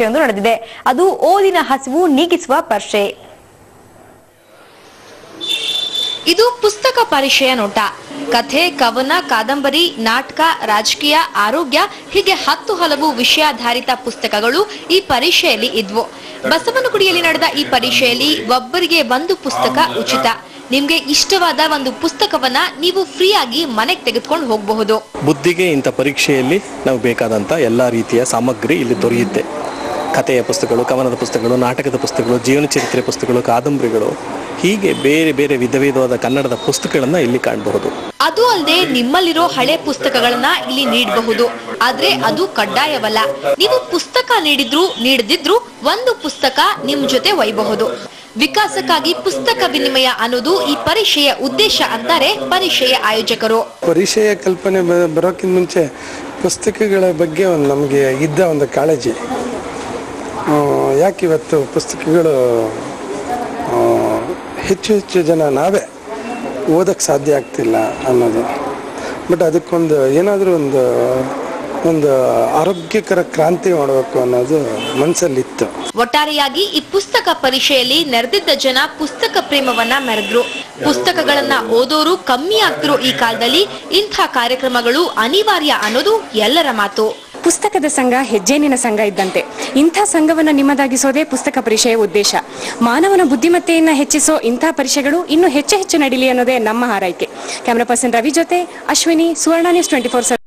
ನಡೆದಿದೆ. ಅದು ಓದಿನ ಹಸಿವು ನೀಗಿಸುವ ಪರೀಕ್ಷೆ. ಇದು ಪುಸ್ತಕ ಪರೀಕ್ಷೆಯ ನೋಟ. ಕಥೆ, ಕವನ, ಕಾದಂಬರಿ, ನಾಟಕ, ರಾಜಕೀಯ, ಆರೋಗ್ಯ ಹೀಗೆ 10 ಹಲವು ವಿಷಯಾಧಾರಿತ ಪುಸ್ತಕಗಳು ಈ ಪರೀಕ್ಷೆಯಲ್ಲಿ ಇದ್ವು. ಬಸವನಗುಡಿಯಲ್ಲಿ ನಡೆದ ಈ ಪರೀಕ್ಷೆಯಲ್ಲಿ ಒಬ್ಬರಿಗೆ 1 ಪುಸ್ತಕ ಉಚಿತ. ನಿಮ್ಗೆ ಇಷ್ಟವಾದ ಒಂದು ಪುಸ್ತಕವನ್ನ ನೀವು ಫ್ರೀಯಾಗಿ ಮನೆಗೆ ತೆಗೆದುಕೊಂಡು ಹೋಗಬಹುದು. ಬುದ್ಧಿಗೆ ಇಂಥ ಪರೀಕ್ಷೆಯಲ್ಲಿ ನಾವು ಬೇಕಾದಂತ ಎಲ್ಲಾ ರೀತಿಯ ಸಾಮಗ್ರಿ ಇಲ್ಲಿ ದೊರೆಯುತ್ತೆ. ಕಥೆಯ ಪುಸ್ತಕಗಳು, ಕವನದ ಪುಸ್ತಕಗಳು, ನಾಟಕದ ಪುಸ್ತಕಗಳು, ಜೀವನ ಚರಿತ್ರೆ ಪುಸ್ತಕಗಳು, ಕಾದಂಬರಿಗಳು, ಹೀಗೆ ಬೇರೆ ಬೇರೆ ವಿಧವಾದ ಕನ್ನಡದ ಪುಸ್ತಕಗಳನ್ನ ಇಲ್ಲಿ ಕಾಣಬಹುದು. ಅದು ಅಲ್ಲದೆ ನಿಮ್ಮಲ್ಲಿರೋ ಹಳೆ ಪುಸ್ತಕಗಳನ್ನ ಇಲ್ಲಿ ನೀಡಬಹುದು. ಆದ್ರೆ ಅದು ಕಡ್ಡಾಯವಲ್ಲ. ನೀವು ಪುಸ್ತಕ ನೀಡದಿದ್ರು 1 ಪುಸ್ತಕ ನಿಮ್ ಜೊತೆ ಒಯ್ಯಬಹುದು. ವಿಕಾಸಕ್ಕಾಗಿ ಪುಸ್ತಕ ವಿನಿಮಯ ಅನ್ನೋದು ಈ ಪರೀಕ್ಷೆಯ ಉದ್ದೇಶ ಅಂತಾರೆ ಪರೀಕ್ಷೆಯ ಆಯೋಜಕರು. ಪರೀಕ್ಷೆಯ ಕಲ್ಪನೆ ಬರೋಕ್ಕಿಂತ ಮುಂಚೆ ಪುಸ್ತಕಗಳ ಬಗ್ಗೆ ನಮಗೆ ಇದ್ದ ಒಂದು ಕಾಳಜಿ, ಯಾಕೆ ಇವತ್ತು ಪುಸ್ತಕಗಳು ಹೆಚ್ಚು ಜನ ನಾವೇ ಓದಕ್ಕೆ ಸಾಧ್ಯ ಆಗ್ತಿಲ್ಲ ಅನ್ನೋದು. ಬಟ್ ಅದಕ್ಕೊಂದು ಏನಾದರೂ ಒಂದು ಆರೋಗ್ಯಕರ ಕ್ರಾಂತಿ ಮಾಡಬೇಕು ಅನ್ನೋದು ಮನಸ್ಸಲ್ಲಿತ್ತು. ಒಟ್ಟಾರೆಯಾಗಿ ಈ ಪುಸ್ತಕ ಪರೀಕ್ಷೆಯಲ್ಲಿ ನೆರೆದಿದ್ದ ಜನ ಪುಸ್ತಕ ಪ್ರೇಮವನ್ನ ಮೆರೆದ್ರು. ಪುಸ್ತಕಗಳನ್ನ ಓದೋರು ಕಮ್ಮಿ ಆಗ್ತಿರೋ ಈ ಕಾಲದಲ್ಲಿ ಇಂಥ ಕಾರ್ಯಕ್ರಮಗಳು ಅನಿವಾರ್ಯ ಅನ್ನೋದು ಎಲ್ಲರ ಮಾತು. ಪುಸ್ತಕದ ಸಂಘ ಹೆಜ್ಜೇನಿನ ಸಂಘ ಇದ್ದಂತೆ. ಇಂಥ ಸಂಘವನ್ನು ನಿಮ್ಮದಾಗಿಸೋದೇ ಪುಸ್ತಕ ಪರೀಕ್ಷೆಯ ಉದ್ದೇಶ. ಮಾನವನ ಬುದ್ಧಿಮತ್ತೆಯನ್ನು ಹೆಚ್ಚಿಸೋ ಇಂಥ ಪರೀಕ್ಷೆಗಳು ಇನ್ನೂ ಹೆಚ್ಚು ನಡೀಲಿ ಅನ್ನೋದೇ ನಮ್ಮ ಹಾರೈಕೆ. ಕ್ಯಾಮರಾ ಪರ್ಸನ್ ರವಿ ಜೊತೆ ಅಶ್ವಿನಿ, ಸುವರ್ಣ ನ್ಯೂಸ್ 24/7.